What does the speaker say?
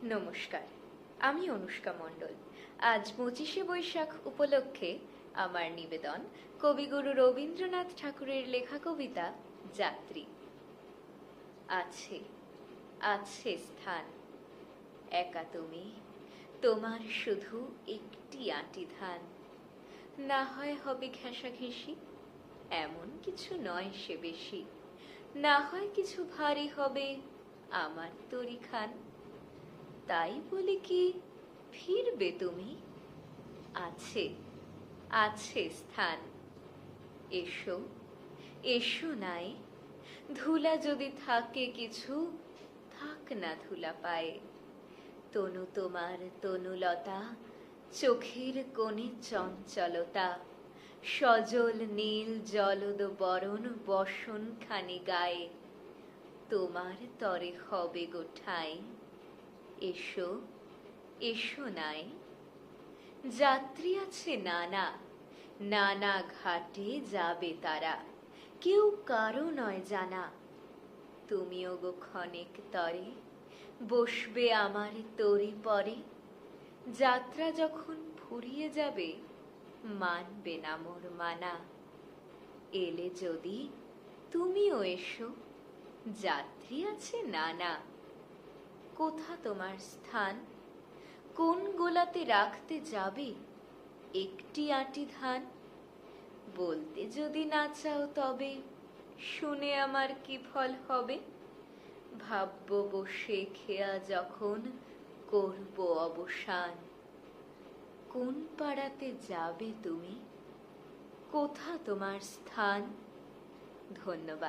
নমস্কার, আমি অনুষ্কা মণ্ডল। আজ 25শে বৈশাখ উপলক্ষে আমার নিবেদন কবিগুরু রবীন্দ্রনাথ ঠাকুরের লেখা কবিতা যাত্রী। আছে আছে স্থান, একা তুমি, তোমার শুধু একটি আঁটি ধান। না হয় হবে ঘেঁষাঘেঁষি, এমন কিছু নয় সে বেশি। না হয় কিছু ভারী হবে আমার তরি খান। তাই বলি কি ফিরবে তুমি? আছে আছে স্থান, এসো এসো নাই। ধুলা যদি থাকে কিছু, থাক না ধুলা পায়ে। তনু তোমার তনুলতা, চোখের কোণে চঞ্চলতা, সজল নীল জলদ বরণ বসন খানি গায়ে। তোমার তরে হবে গো ঠাঁই, এসো এসো নাই। যাত্রী আছে নানা, নানা ঘাটে যাবে তারা, কেউ কারো নয় জানা। তুমিও গো ক্ষণেক তরে বসবে আমার তরি পরে। যাত্রা যখন ফুরিয়ে যাবে, মানবে না মোর মানা। এলে যদি তুমিও এসো, যাত্রী আছে নানা। কোথা তোমার স্থান? কোন গোলাতে রাখতে যাবে একটি আঁটি ধান? বলতে যদি না চাও তবে শুনে আমার কি ফল হবে? ভাববো বসে খেয়া যখন করব অবসান। কোন পাড়াতে যাবে তুমি? কোথা তোমার স্থান? ধন্যবাদ।